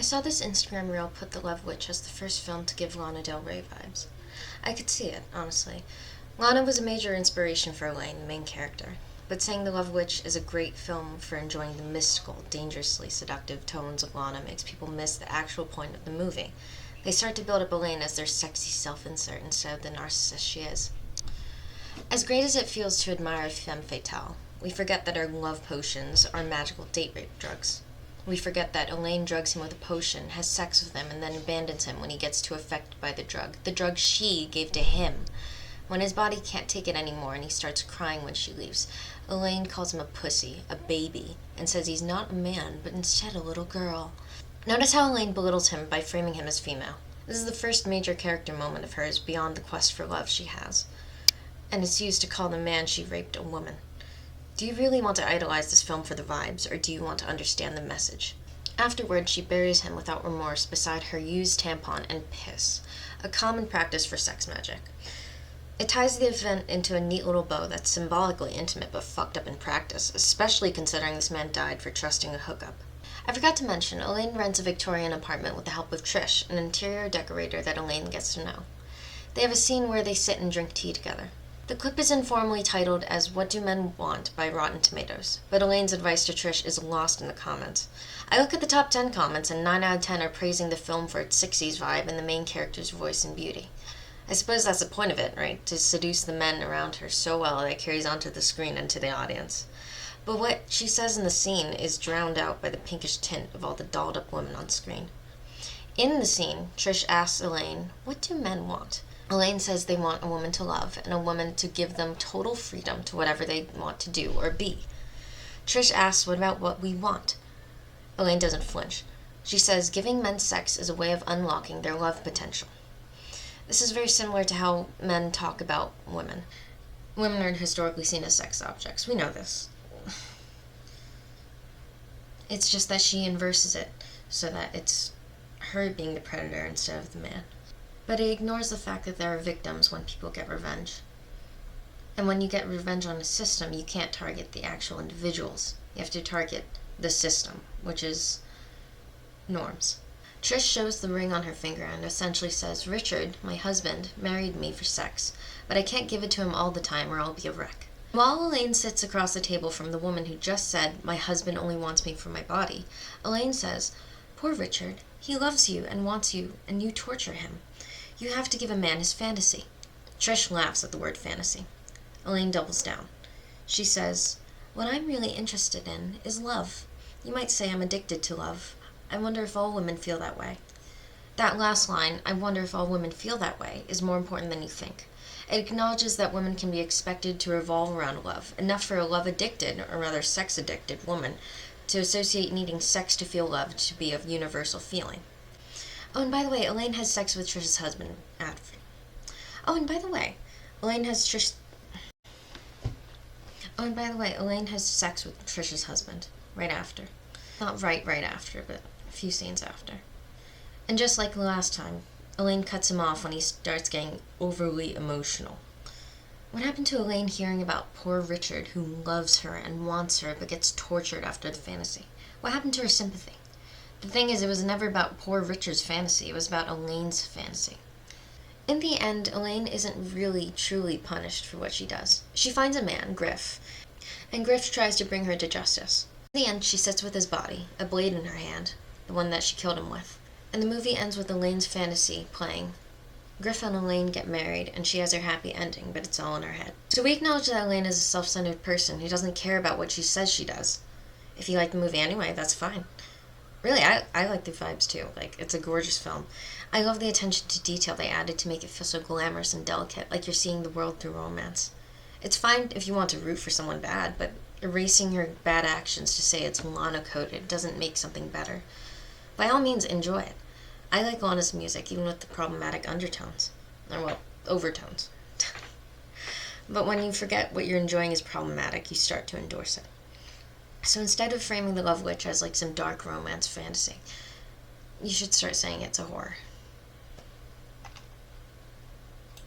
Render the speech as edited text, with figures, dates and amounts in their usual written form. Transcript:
saw this Instagram reel put The Love Witch as the first film to give Lana Del Rey vibes. I could see it, honestly. Lana was a major inspiration for Elaine, the main character, but saying The Love Witch is a great film for enjoying the mystical, dangerously seductive tones of Lana makes people miss the actual point of the movie. They start to build up Elaine as their sexy self-insert instead of the narcissist she is. As great as it feels to admire a femme fatale, we forget that her love potions are magical date rape drugs. We forget that Elaine drugs him with a potion, has sex with him, and then abandons him when he gets too affected by the drug she gave to him. When his body can't take it anymore and he starts crying when she leaves, Elaine calls him a pussy, a baby, and says he's not a man, but instead a little girl. Notice how Elaine belittles him by framing him as female. This is the first major character moment of hers beyond the quest for love she has, and it's used to call the man she raped a woman. Do you really want to idolize this film for the vibes, or do you want to understand the message? Afterward, she buries him without remorse beside her used tampon and piss, a common practice for sex magic. It ties the event into a neat little bow that's symbolically intimate but fucked up in practice, especially considering this man died for trusting a hookup. I forgot to mention, Elaine rents a Victorian apartment with the help of Trish, an interior decorator that Elaine gets to know. They have a scene where they sit and drink tea together. The clip is informally titled as What Do Men Want by Rotten Tomatoes, but Elaine's advice to Trish is lost in the comments. I look at the top 10 comments and 9 out of 10 are praising the film for its 60s vibe and the main character's voice and beauty. I suppose that's the point of it, right? To seduce the men around her so well that it carries onto the screen and to the audience. But what she says in the scene is drowned out by the pinkish tint of all the dolled up women on screen. In the scene, Trish asks Elaine, "What do men want?" Elaine says they want a woman to love and a woman to give them total freedom to whatever they want to do or be. Trish asks, "What about what we want?" Elaine doesn't flinch. She says giving men sex is a way of unlocking their love potential. This is very similar to how men talk about women. Women are historically seen as sex objects. We know this. It's just that she inverses it so that it's her being the predator instead of the man. But it ignores the fact that there are victims when people get revenge. And when you get revenge on a system, you can't target the actual individuals. You have to target the system, which is norms. Trish shows the ring on her finger and essentially says, "Richard, my husband, married me for sex, but I can't give it to him all the time or I'll be a wreck." While Elaine sits across the table from the woman who just said, "My husband only wants me for my body," Elaine says, "Poor Richard, he loves you and wants you, and you torture him. You have to give a man his fantasy." Trish laughs at the word fantasy. Elaine doubles down. She says, "What I'm really interested in is love. You might say I'm addicted to love. I wonder if all women feel that way." That last line, "I wonder if all women feel that way," is more important than you think. It acknowledges that women can be expected to revolve around love, enough for a love-addicted, or rather sex-addicted, woman to associate needing sex to feel loved to be a universal feeling. Oh, and by the way, Elaine has sex with Trish's husband after. Oh, and by the way, Elaine has sex with Trish's husband right after. Not right after, but a few scenes after. And just like the last time, Elaine cuts him off when he starts getting overly emotional. What happened to Elaine hearing about poor Richard, who loves her and wants her but gets tortured after the fantasy? What happened to her sympathy? The thing is, it was never about poor Richard's fantasy, it was about Elaine's fantasy. In the end, Elaine isn't really, truly punished for what she does. She finds a man, Griff, and Griff tries to bring her to justice. In the end, she sits with his body, a blade in her hand, the one that she killed him with. And the movie ends with Elaine's fantasy playing. Griff and Elaine get married, and she has her happy ending, but it's all in her head. So we acknowledge that Elaine is a self-centered person who doesn't care about what she says she does. If you like the movie anyway, that's fine. Really, I like the vibes too. Like, it's a gorgeous film. I love the attention to detail they added to make it feel so glamorous and delicate, like you're seeing the world through romance. It's fine if you want to root for someone bad, but erasing her bad actions to say it's Lana-coded doesn't make something better. By all means, enjoy it. I like Lana's music, even with the problematic undertones. Or, well, overtones. But when you forget what you're enjoying is problematic, you start to endorse it. So instead of framing The Love Witch as like some dark romance fantasy, you should start saying it's a horror.